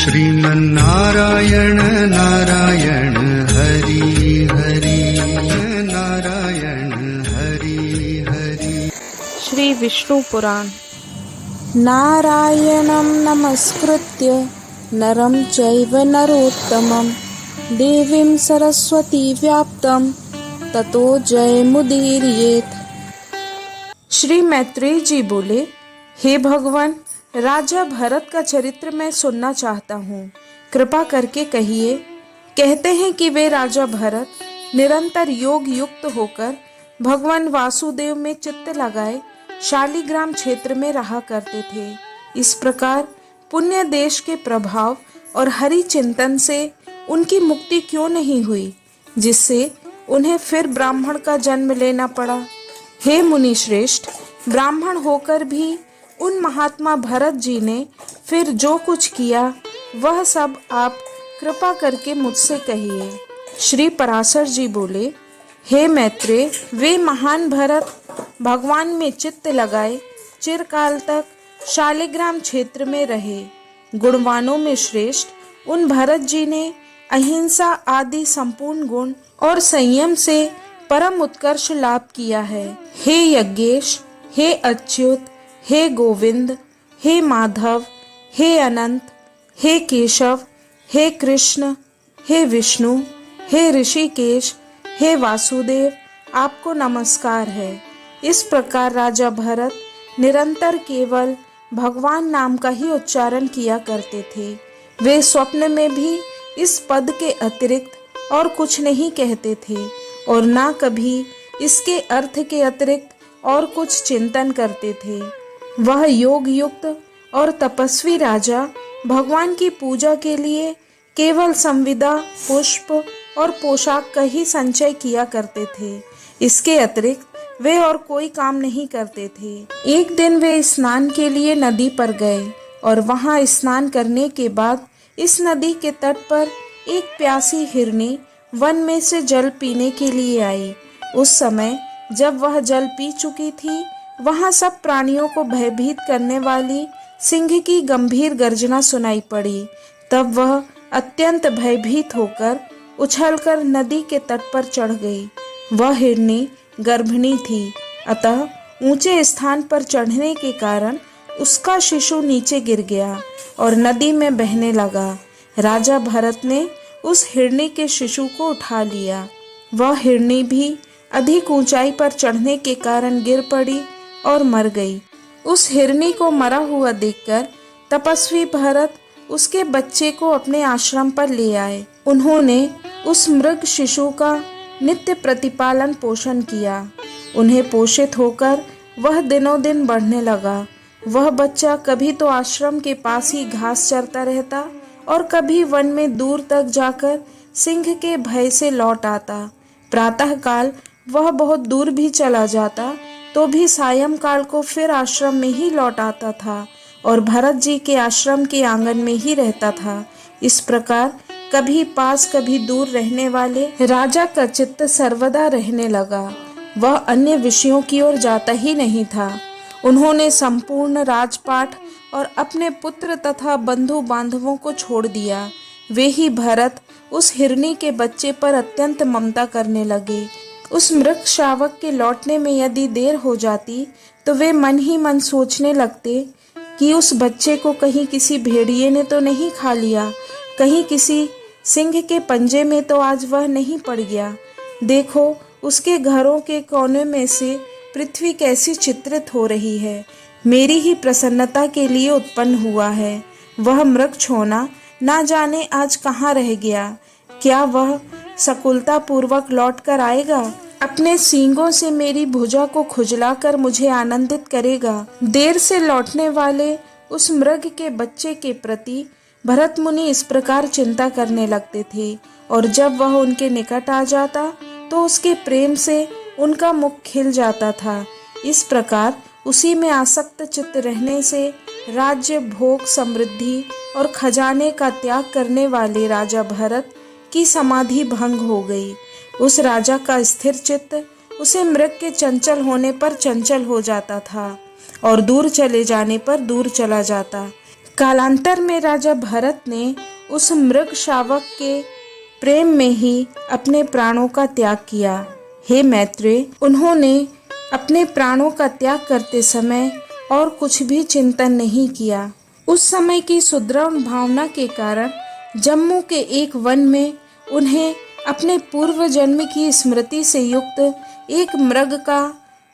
श्रीमन्नारायण नारायण हरि हरि नारायण हरि हरि। श्री विष्णु पुराण। नारायणं नमस्कृत्य नरं चैव नरोत्तमं देवीं सरस्वती व्याप्तं ततो जयमुदीरयेत्। श्री मैत्रेय जी बोले, हे भगवान, राजा भरत का चरित्र मैं सुनना चाहता हूँ, कृपा करके कहिए। कहते हैं कि वे राजा भरत निरंतर योग युक्त होकर भगवान वासुदेव में चित्त लगाए शालिग्राम क्षेत्र में रहा करते थे। इस प्रकार पुण्य देश के प्रभाव और हरि चिंतन से उनकी मुक्ति क्यों नहीं हुई, जिससे उन्हें फिर ब्राह्मण का जन्म लेना पड़ा। हे मुनि श्रेष्ठ, ब्राह्मण होकर भी उन महात्मा भरत जी ने फिर जो कुछ किया वह सब आप कृपा करके मुझसे कहिए। श्री पराशर जी बोले, हे मैत्रेय, वे महान भरत भगवान में चित्त लगाए चिरकाल तक शालिग्राम क्षेत्र में रहे। गुणवानों में श्रेष्ठ उन भरत जी ने अहिंसा आदि संपूर्ण गुण और संयम से परम उत्कर्ष लाभ किया है। हे यज्ञेश, हे अच्युत, हे गोविंद, हे माधव, हे अनंत, हे केशव, हे कृष्ण, हे विष्णु, हे ऋषिकेश, हे वासुदेव, आपको नमस्कार है। इस प्रकार राजा भरत निरंतर केवल भगवान नाम का ही उच्चारण किया करते थे। वे स्वप्न में भी इस पद के अतिरिक्त और कुछ नहीं कहते थे और ना कभी इसके अर्थ के अतिरिक्त और कुछ चिंतन करते थे। वह योग युक्त और तपस्वी राजा भगवान की पूजा के लिए केवल संविदा, पुष्प और पोशाक का ही संचय किया करते थे। इसके अतिरिक्त वे और कोई काम नहीं करते थे। एक दिन वे स्नान के लिए नदी पर गए और वहां स्नान करने के बाद इस नदी के तट पर एक प्यासी हिरनी वन में से जल पीने के लिए आई। उस समय जब वह जल पी चुकी थी, वहां सब प्राणियों को भयभीत करने वाली सिंह की गंभीर गर्जना सुनाई पड़ी। तब वह अत्यंत भयभीत होकर उछलकर नदी के तट पर चढ़ गई। वह हिरनी गर्भिणी थी, अतः ऊंचे स्थान पर चढ़ने के कारण उसका शिशु नीचे गिर गया और नदी में बहने लगा। राजा भरत ने उस हिरनी के शिशु को उठा लिया। वह हिरनी भी अधिक ऊंचाई पर चढ़ने के कारण गिर पड़ी और मर गई। उस हिरनी को मरा हुआ देखकर तपस्वी भरत उसके बच्चे को अपने आश्रम पर ले आए। उन्होंने उस मृग शिशु का नित्य प्रतिपालन पोषण किया। उन्हें पोषित होकर वह दिनों दिन बढ़ने लगा। वह बच्चा कभी तो आश्रम के पास ही घास चरता रहता और कभी वन में दूर तक जाकर सिंह के भय से लौट आता। प्रातःकाल वह बहुत दूर भी चला जाता तो भी सायंकाल को फिर आश्रम में ही लौट आता था और भरत जी के आश्रम के आंगन में ही रहता था। इस प्रकार कभी पास कभी दूर रहने वाले राजा का चित्त सर्वदा रहने लगा। वह अन्य विषयों की ओर जाता ही नहीं था। उन्होंने संपूर्ण राजपाट और अपने पुत्र तथा बंधु बांधवों को छोड़ दिया। वे ही भरत उस हिरनी के बच्चे पर अत्यंत ममता करने लगे। उस मृग शावक के लौटने में यदि देर हो जाती तो वे मन ही मन सोचने लगते कि उस बच्चे को कहीं किसी भेड़िए ने तो नहीं खा लिया, कहीं किसी सिंह के पंजे में तो आज वह नहीं पड़ गया। देखो, उसके घरों के कोने में से पृथ्वी कैसी चित्रित हो रही है, मेरी ही प्रसन्नता के लिए उत्पन्न हुआ है। वह मृग छोना ना जाने आज कहाँ रह गया। क्या वह सकुलता पूर्वक लौट कर आएगा? अपने सींगों से मेरी भुजा को खुजलाकर मुझे आनंदित करेगा। देर से लौटने वाले उस मृग के बच्चे के प्रति भरत मुनि इस प्रकार चिंता करने लगते थे और जब वह उनके निकट आ जाता तो उसके प्रेम से उनका मुख खिल जाता था। इस प्रकार उसी में आसक्त चित्त रहने से राज्य, भोग, समृद्धि और खजाने का त्याग करने वाले राजा भरत की समाधि भंग हो गई। उस राजा का स्थिर चित्त उसे मृग के चंचल होने पर चंचल हो जाता था और दूर चले जाने पर दूर चला जाता। कालांतर में राजा भरत ने उस मृग शावक के प्रेम में ही अपने प्राणों का त्याग किया। हे मैत्रेय, उन्होंने अपने प्राणों का त्याग करते समय और कुछ भी चिंतन नहीं किया। उस समय की सुदृढ़ भावना के कारण जम्मू के एक वन में उन्हें अपने पूर्व जन्म की स्मृति से युक्त एक मृग का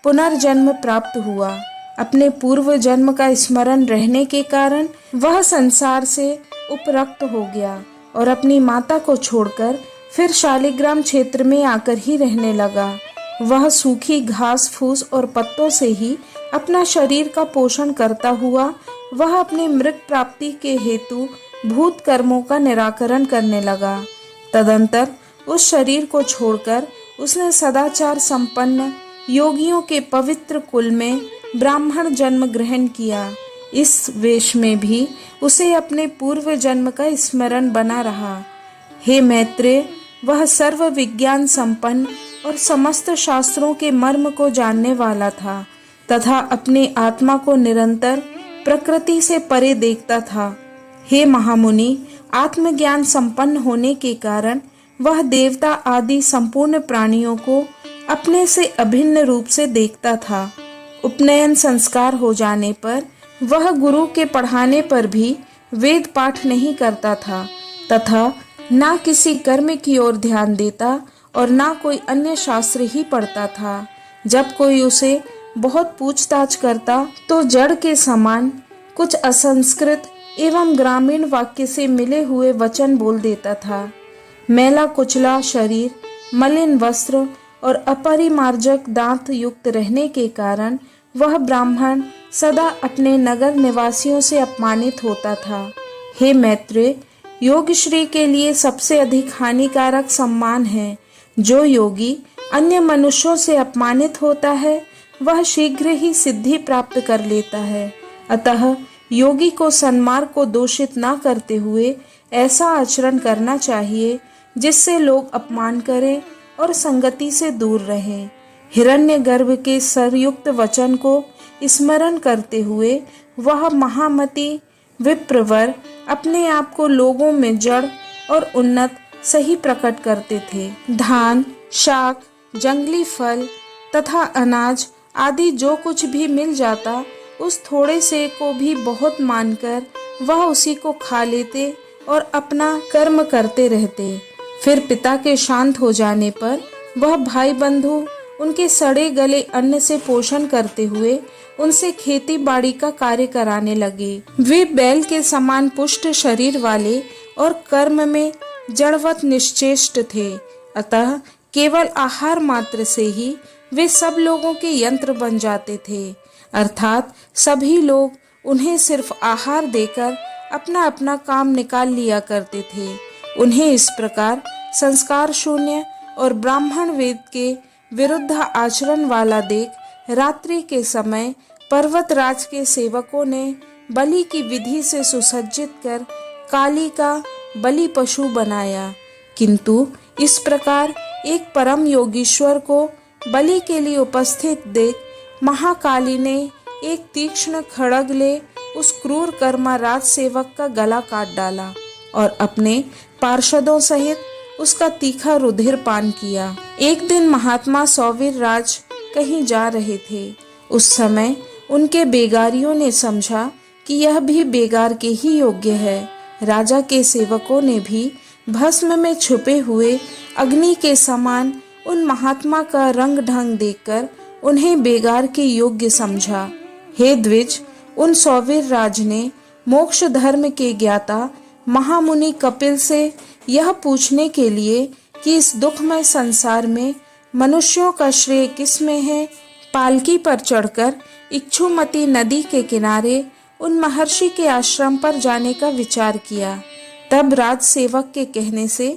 पुनर्जन्म प्राप्त हुआ। अपने पूर्व जन्म का स्मरण रहने के कारण वह संसार से उपरक्त हो गया और अपनी माता को छोड़कर फिर शालिग्राम क्षेत्र में आकर ही रहने लगा। वह सूखी घास फूस और पत्तों से ही अपना शरीर का पोषण करता हुआ वह अपने मृग प्राप्ति के हेतु भूत कर्मों का निराकरण करने लगा। तदंतर उस शरीर को छोड़कर उसने सदाचार संपन्न योगियों के पवित्र कुल में ब्राह्मण जन्म ग्रहण किया। इस वेश में भी उसे अपने पूर्व जन्म का स्मरण बना रहा। हे मैत्रेय, वह सर्व विज्ञान संपन्न और समस्त शास्त्रों के मर्म को जानने वाला था तथा अपने आत्मा को निरंतर प्रकृति से परे देखता था। हे महामुनि, आत्मज्ञान संपन्न होने के कारण वह देवता आदि संपूर्ण प्राणियों को अपने से अभिन्न रूप से देखता था। उपनयन संस्कार हो जाने पर वह गुरु के पढ़ाने पर भी वेद पाठ नहीं करता था तथा ना किसी कर्म की ओर ध्यान देता और ना कोई अन्य शास्त्र ही पढ़ता था। जब कोई उसे बहुत पूछताछ करता तो जड़ के समान कुछ असंस्कृत एवं ग्रामीण वाक्य से मिले हुए वचन बोल देता था। मैला कुचला शरीर, मलिन वस्त्र और अपरिमार्जक दांत युक्त रहने के कारण वह ब्राह्मण सदा अपने नगर निवासियों से अपमानित होता था। हे मैत्रेय, योगश्री के लिए सबसे अधिक हानिकारक सम्मान है। जो योगी अन्य मनुष्यों से अपमानित होता है वह शीघ्र ही सिद्धि प्राप्त कर लेता है। अतः योगी को सन्मार्ग को दोषित न करते हुए ऐसा आचरण करना चाहिए जिससे लोग अपमान करें और संगति से दूर रहें। हिरण्यगर्भ के सरयुक्त वचन को स्मरण करते हुए वह महामति विप्रवर अपने आप को लोगों में जड़ और उन्नत सही प्रकट करते थे। धान, शाक, जंगली फल तथा अनाज आदि जो कुछ भी मिल जाता उस थोड़े से को भी बहुत मानकर वह उसी को खा लेते और अपना कर्म करते रहते। फिर पिता के शांत हो जाने पर वह भाई बंधु उनके सड़े गले अन्न से पोषण करते हुए उनसे खेती बाड़ी का कार्य कराने लगे। वे बैल के समान पुष्ट शरीर वाले और कर्म में जड़वत निश्चेष्ट थे। अतः केवल आहार मात्र से ही वे सब लोगों के यंत्र बन जाते थे। अर्थात सभी लोग उन्हें सिर्फ आहार देकर अपना अपना काम निकाल लिया करते थे। उन्हें इस प्रकार संस्कार शून्य और ब्राह्मण वेद के विरुद्ध आचरण वाला देख रात्रि के समय पर्वतराज के सेवकों ने बलि की विधि से सुसज्जित कर काली का बलि पशु बनाया। किंतु इस प्रकार एक परम योगीश्वर को बलि के लिए उपस्थित देख महाकाली ने एक तीक्ष्ण खड़ग ले उस क्रूर कर्मा राज सेवक का गला काट डाला और अपने पार्षदों सहित उसका तीखा रुधिर पान किया। एक दिन महात्मा सौवीर राज कहीं जा रहे थे। उस समय उनके बेगारियों ने समझा कि यह भी बेगार के ही योग्य है। राजा के सेवकों ने भी भस्म में छुपे हुए अग्नि के समान उन महात्मा का रंग ढंग देखकर उन्हें बेगार के योग्य समझा। हे द्विज, उन सौवीर राज ने मोक्ष धर्म के ज्ञाता महामुनि कपिल से यह पूछने के लिए कि इस दुखमय संसार में मनुष्यों का श्रेय किस में है, पालकी पर चढ़कर इक्षुमती नदी के किनारे उन महर्षि के आश्रम पर जाने का विचार किया। तब राज सेवक के कहने से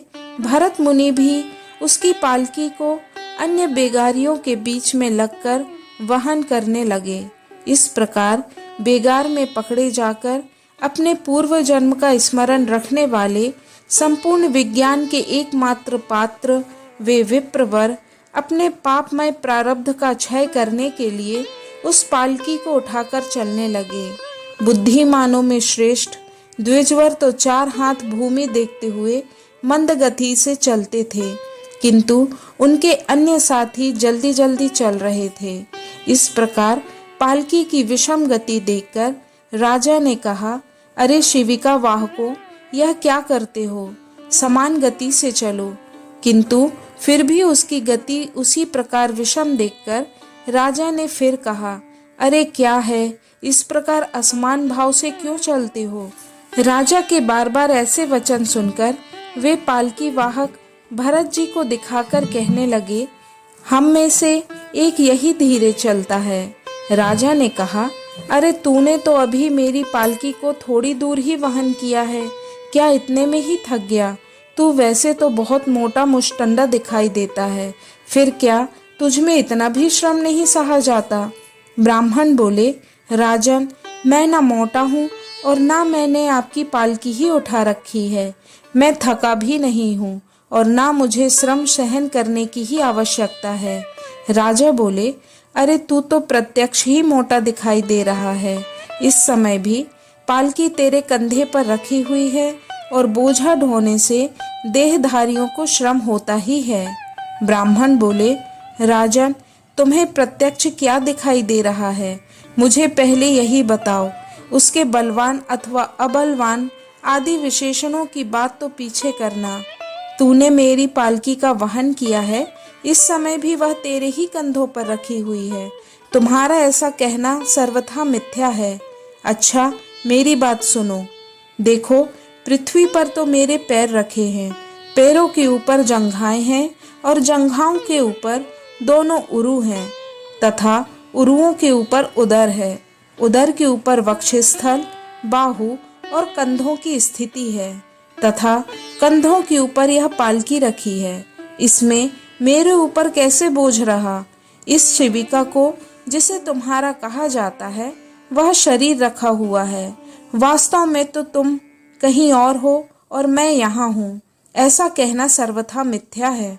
भरत मुनि भी उसकी पालकी को अन्य बेगारियों के बीच में लगकर वहन करने लगे। इस प्रकार बेगार में पकड़े जाकर अपने पूर्व जन्म का स्मरण रखने वाले संपूर्ण विज्ञान के एकमात्र पात्र वे विप्रवर अपने पापमय प्रारब्ध का क्षय करने के लिए उस पालकी को उठाकर चलने लगे। बुद्धिमानों में श्रेष्ठ द्विजवर तो 4 हाथ भूमि देखते हुए मंद गति से चलते थे, किंतु उनके अन्य साथी जल्दी जल्दी चल रहे थे। इस प्रकार पालकी की विषम गति देखकर राजा ने कहा, अरे शिविका वाहकों, यह क्या करते हो? समान गति से चलो। किंतु फिर भी उसकी गति उसी प्रकार विषम देखकर राजा ने फिर कहा, अरे क्या है, इस प्रकार असमान भाव से क्यों चलते हो? राजा के बार बार ऐसे वचन सुनकर वे पालकी वाहक भरत जी को दिखाकर कहने लगे, हम में से एक यही धीरे चलता है। राजा ने कहा, अरे तूने तो अभी मेरी पालकी को थोड़ी दूर ही वहन किया है, क्या इतने में ही थक गया? तू वैसे तो बहुत मोटा मुष्टंडा दिखाई देता है, फिर क्या तुझ में इतना भी श्रम नहीं सहा जाता? ब्राह्मण बोले, राजन, मैं ना मोटा हूँ और ना मैंने आपकी पालकी ही उठा रखी है। मैं थका भी नहीं हूँ और ना मुझे श्रम सहन करने की ही आवश्यकता है। राजा बोले, अरे तू तो प्रत्यक्ष ही मोटा दिखाई दे रहा है। इस समय भी पालकी तेरे कंधे पर रखी हुई है और बोझा ढोने से देहधारियों को श्रम होता ही है। ब्राह्मण बोले, राजन, तुम्हें प्रत्यक्ष क्या दिखाई दे रहा है? मुझे पहले यही बताओ। उसके बलवान अथवा अबलवान आदि विशेषणों की बात तो पीछे करना। तूने मेरी पालकी का वहन किया है, इस समय भी वह तेरे ही कंधों पर रखी हुई है। तुम्हारा ऐसा कहना सर्वथा मिथ्या है। अच्छा, मेरी बात सुनो। देखो, पृथ्वी पर तो मेरे पैर रखे हैं, पैरों के ऊपर जंघाएं हैं और जंघाओं के ऊपर दोनों उरु हैं, तथा उरुओं के ऊपर उदर है, उदर के ऊपर वक्षस्थल, बाहु और कंधों की स्थिति है, तथा कंधों के ऊपर यह पालकी रखी है। इसमें मेरे ऊपर कैसे बोझ रहा? इस शिविका को जिसे तुम्हारा कहा जाता है वह शरीर रखा हुआ है। वास्तव में तो तुम कहीं और हो और मैं यहाँ हूँ। ऐसा कहना सर्वथा मिथ्या है।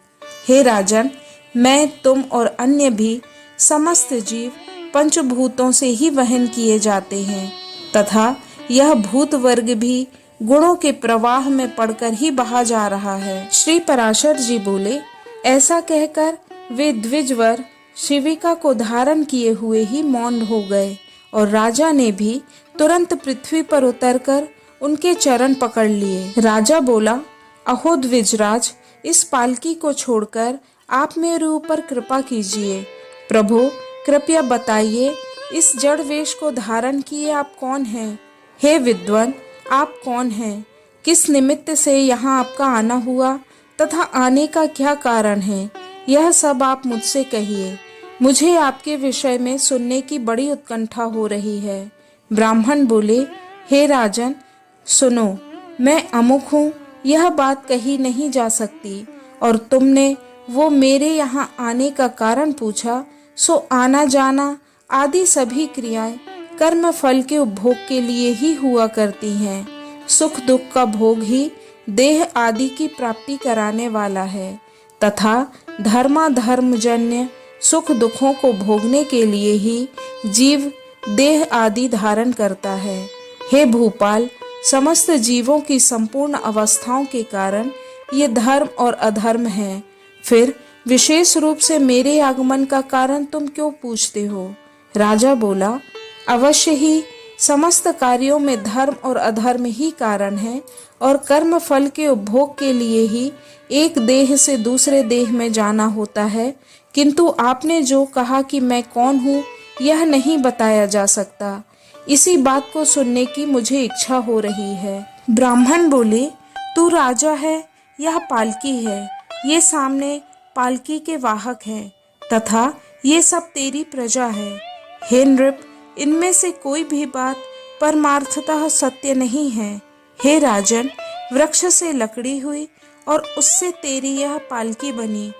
हे राजन, मैं, तुम और अन्य भी समस्त जीव पंचभूतों से ही वहन किए जाते हैं, तथा यह भूत वर्ग भी गुणों के प्रवाह में पड़कर ही बहा जा रहा है। श्री पराशर जी बोले, ऐसा कहकर वे द्विजवर शिविका को धारण किए हुए ही मौन हो गए और राजा ने भी तुरंत पृथ्वी पर उतरकर उनके चरण पकड़ लिए। राजा बोला, अहो द्विजराज, इस पालकी को छोड़कर आप मेरे ऊपर कृपा कीजिए। प्रभु, कृपया बताइए, इस जड़ वेश को धारण किए आप कौन हैं? हे विद्वान, आप कौन हैं? किस निमित्त से यहाँ आपका आना हुआ तथा आने का क्या कारण है? यह सब आप मुझसे कहिए। मुझे आपके विषय में सुनने की बड़ी उत्कंठा हो रही है। ब्राह्मण बोले, हे राजन, सुनो, मैं अमुक हूँ, यह बात कही नहीं जा सकती, और तुमने वो मेरे यहाँ आने का कारण पूछा, सो आना जाना आदि सभी क्रियाएं कर्म फल के उपभोग के लिए ही हुआ करती हैं। सुख दुख का भोग ही देह आदि की प्राप्ति कराने वाला है, तथा धर्माधर्मजन्य सुख दुखों को भोगने के लिए ही जीव देह आदि धारण करता है। हे भूपाल, समस्त जीवों की संपूर्ण अवस्थाओं के कारण ये धर्म और अधर्म है। फिर विशेष रूप से मेरे आगमन का कारण तुम क्यों पूछते हो? राजा बोला, अवश्य ही समस्त कार्यों में धर्म और अधर्म ही कारण है, और कर्म फल के उपभोग के लिए ही एक देह से दूसरे देह में जाना होता है, किंतु आपने जो कहा कि मैं कौन हूँ यह नहीं बताया जा सकता। इसी बात को सुनने की मुझे इच्छा हो रही है। ब्राह्मण बोले, तू राजा है, यह पालकी है, ये सामने पालकी के वाहक हैं, तथा ये सब तेरी प्रजा है। हे नृप, इनमें से कोई भी बात परमार्थतः सत्य नहीं है। हे राजन, वृक्ष से लकड़ी हुई और उससे तेरी यह पालकी बनी,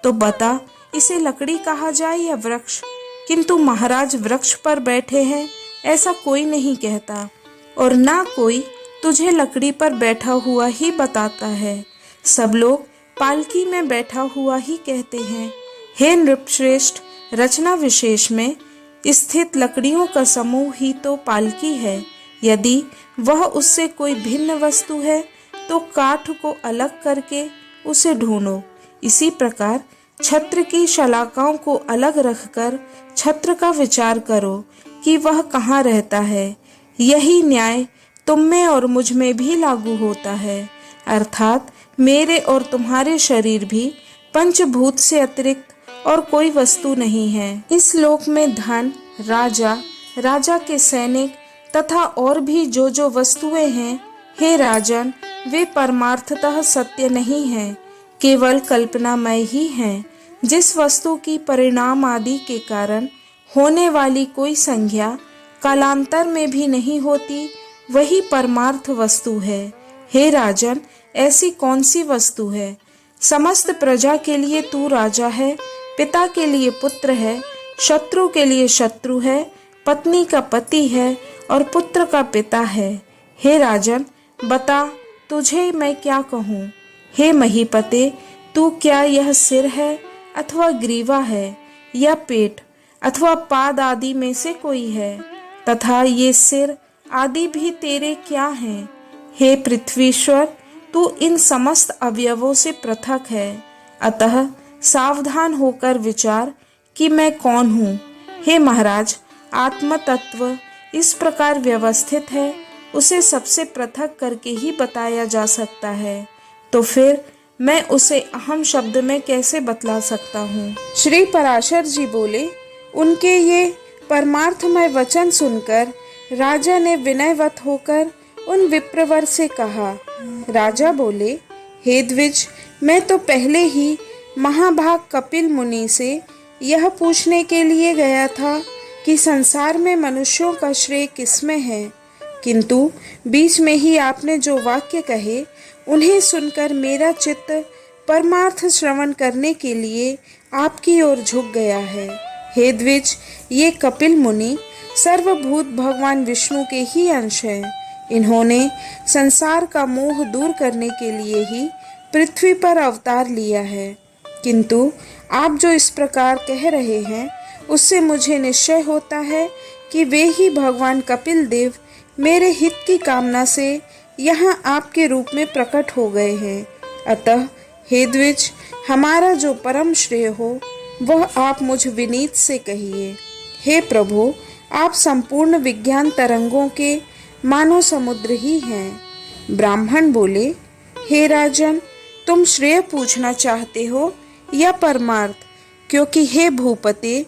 तो बता, इसे लकड़ी कहा जाए या वृक्ष? किंतु महाराज वृक्ष पर बैठे हैं ऐसा कोई नहीं कहता, और ना कोई तुझे लकड़ी पर बैठा हुआ ही बताता है। सब लोग पालकी में बैठा हुआ ही कहते हैं। हे नृपश्रेष्ठ, रचना विशेष में स्थित लकड़ियों का समूह ही तो पालकी है। यदि वह उससे कोई भिन्न वस्तु है तो काठ को अलग करके उसे ढूंढो। इसी प्रकार छत्र की शलाकाओं को अलग रखकर छत्र का विचार करो कि वह कहाँ रहता है। यही न्याय तुम में और मुझ में भी लागू होता है, अर्थात मेरे और तुम्हारे शरीर भी पंचभूत से अतिरिक्त और कोई वस्तु नहीं है। इस लोक में धन, राजा, राजा के सैनिक तथा और भी जो वस्तुएं हैं, हे राजन, वे परमार्थतः सत्य नहीं हैं, केवल कल्पनामय ही हैं। जिस वस्तु की परिणाम आदि के कारण होने वाली कोई संज्ञा कालांतर में भी नहीं होती, वही परमार्थ वस्तु है। हे राजन, ऐसी कौन सी वस्तु है? समस्त प्रजा के लिए तू राजा है, पिता के लिए पुत्र है, शत्रु के लिए शत्रु है, पत्नी का पति है और पुत्र का पिता है। हे राजन, बता, तुझे मैं क्या कहूँ? हे महीपते, तू क्या यह सिर है अथवा ग्रीवा है, या पेट अथवा पाद आदि में से कोई है? तथा ये सिर आदि भी तेरे क्या हैं? हे पृथ्वीश्वर, तू इन समस्त अवयवों से पृथक है, अतः सावधान होकर विचार कि मैं कौन हूँ। हे महाराज, आत्म तत्व इस प्रकार व्यवस्थित है, उसे सबसे पृथक करके ही बताया जा सकता है, तो फिर मैं उसे अहम शब्द में कैसे बतला सकता हूँ? श्री पराशर जी बोले, उनके ये परमार्थमय वचन सुनकर राजा ने विनयवत होकर उन विप्रवर से कहा। राजा बोले, हे द्विज, मैं तो पहले ही महाभाग कपिल मुनि से यह पूछने के लिए गया था कि संसार में मनुष्यों का श्रेय किसमें है, किंतु बीच में ही आपने जो वाक्य कहे उन्हें सुनकर मेरा चित्त परमार्थ श्रवण करने के लिए आपकी ओर झुक गया है। हे द्विज, ये कपिल मुनि सर्वभूत भगवान विष्णु के ही अंश हैं। इन्होंने संसार का मोह दूर करने के लिए ही पृथ्वी पर अवतार लिया है, किंतु आप जो इस प्रकार कह रहे हैं उससे मुझे निश्चय होता है कि वे ही भगवान कपिल देव मेरे हित की कामना से यहाँ आपके रूप में प्रकट हो गए हैं। अतः हे द्विज, हमारा जो परम श्रेय हो वह आप मुझ विनीत से कहिए। हे प्रभु, आप संपूर्ण विज्ञान तरंगों के मानो समुद्र ही हैं। ब्राह्मण बोले, हे राजन, तुम श्रेय पूछना चाहते हो या परमार्थ? क्योंकि हे भूपते,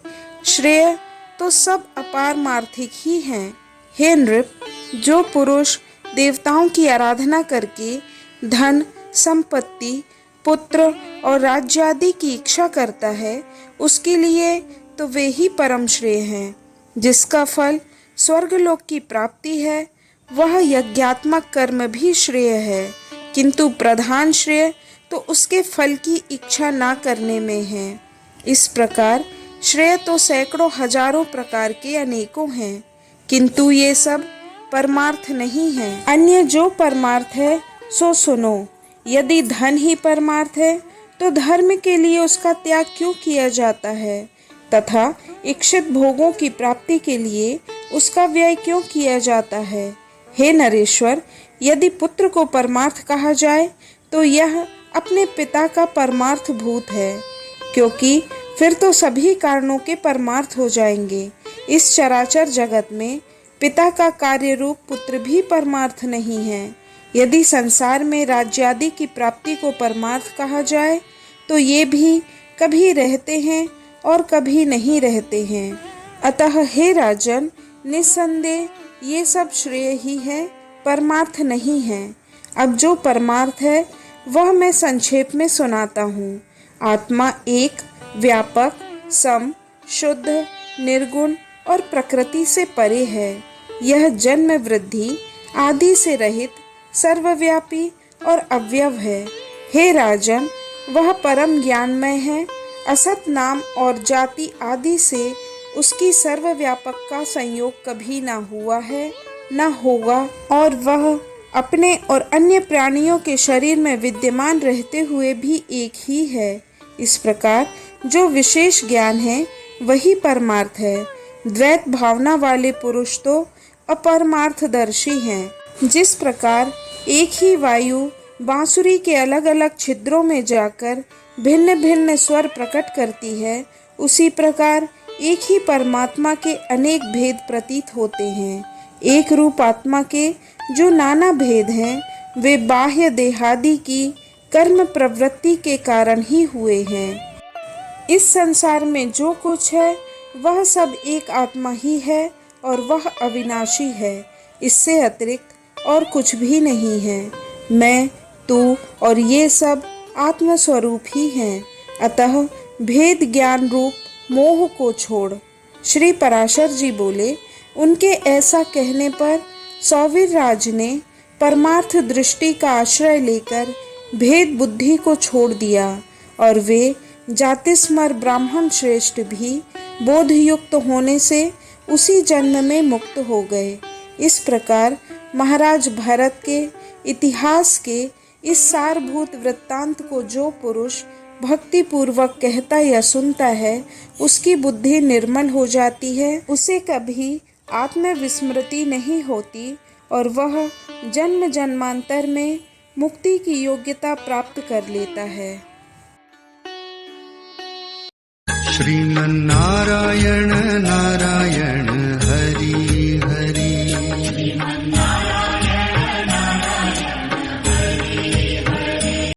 श्रेय तो सब अपारमार्थिक ही हैं। हे नृप, जो पुरुष देवताओं की आराधना करके धन, संपत्ति, पुत्र और राज्य आदि की इच्छा करता है, उसके लिए तो वे ही परम श्रेय हैं। जिसका फल स्वर्गलोक की प्राप्ति है, वह यज्ञात्मक कर्म भी श्रेय है, किंतु प्रधान श्रेय तो उसके फल की इच्छा ना करने में है। इस प्रकार श्रेय तो सैकड़ों हजारों प्रकार के अनेकों हैं, किंतु ये सब परमार्थ नहीं है। अन्य जो परमार्थ है सो सुनो। यदि धन ही परमार्थ है तो धर्म के लिए उसका त्याग क्यों किया जाता है, तथा इच्छित भोगों की प्राप्ति के लिए उसका व्यय क्यों किया जाता है? हे नरेश्वर, यदि पुत्र को परमार्थ कहा जाए तो यह अपने पिता का परमार्थ भूत है, क्योंकि फिर तो सभी कारणों के परमार्थ हो जाएंगे। इस चराचर जगत में पिता का कार्य रूप पुत्र भी परमार्थ नहीं है। यदि संसार में राज्य आदि की प्राप्ति को परमार्थ कहा जाए तो ये भी कभी रहते हैं और कभी नहीं रहते हैं। अतः हे राजन, निस्संदेह ये सब श्रेय ही है, परमार्थ नहीं है। अब जो परमार्थ है वह मैं संक्षेप में सुनाता हूँ। आत्मा एक, व्यापक, सम, शुद्ध, निर्गुण और प्रकृति से परे है। यह जन्म, वृद्धि आदि से रहित, सर्वव्यापी और अव्यव है। हे राजन, वह परम ज्ञानमय है। असत नाम और जाति आदि से उसकी सर्वव्यापक का संयोग कभी ना हुआ है, ना होगा, और वह अपने और अन्य प्राणियों के शरीर में विद्यमान रहते हुए भी एक ही है। इस प्रकार जो विशेष ज्ञान है वही परमार्थ है। द्वैत भावना वाले पुरुष तो अपरमार्थदर्शी हैं। जिस प्रकार एक ही वायु बांसुरी के अलग अलग छिद्रों में जाकर भिन्न भिन्न स्वर प्रकट करती है, उसी प्रकार एक ही परमात्मा के अनेक भेद प्रतीत होते हैं। एक रूप आत्मा के जो नाना भेद हैं, वे बाह्य देहादि की कर्म प्रवृत्ति के कारण ही हुए हैं। इस संसार में जो कुछ है वह सब एक आत्मा ही है और वह अविनाशी है। इससे अतिरिक्त और कुछ भी नहीं है। मैं, तू और ये सब आत्मस्वरूप ही हैं। अतः भेद ज्ञान रूप मोह को छोड़। श्री पराशर जी बोले, उनके ऐसा कहने पर सौवीर राज ने परमार्थ दृष्टि का आश्रय लेकर भेद बुद्धि को छोड़ दिया और वे जातिस्मर ब्राह्मण श्रेष्ठ भी बोधयुक्त होने से उसी जन्म में मुक्त हो गए। इस प्रकार महाराज भरत के इतिहास के इस सारभूत वृत्तांत को जो पुरुष भक्ति पूर्वक कहता या सुनता है, उसकी बुद्धि निर्मल हो जाती है, उसे कभी आत्मविस्मृति नहीं होती और वह जन्म जन्मांतर में मुक्ति की योग्यता प्राप्त कर लेता है। श्रीमन्नारायण नारायण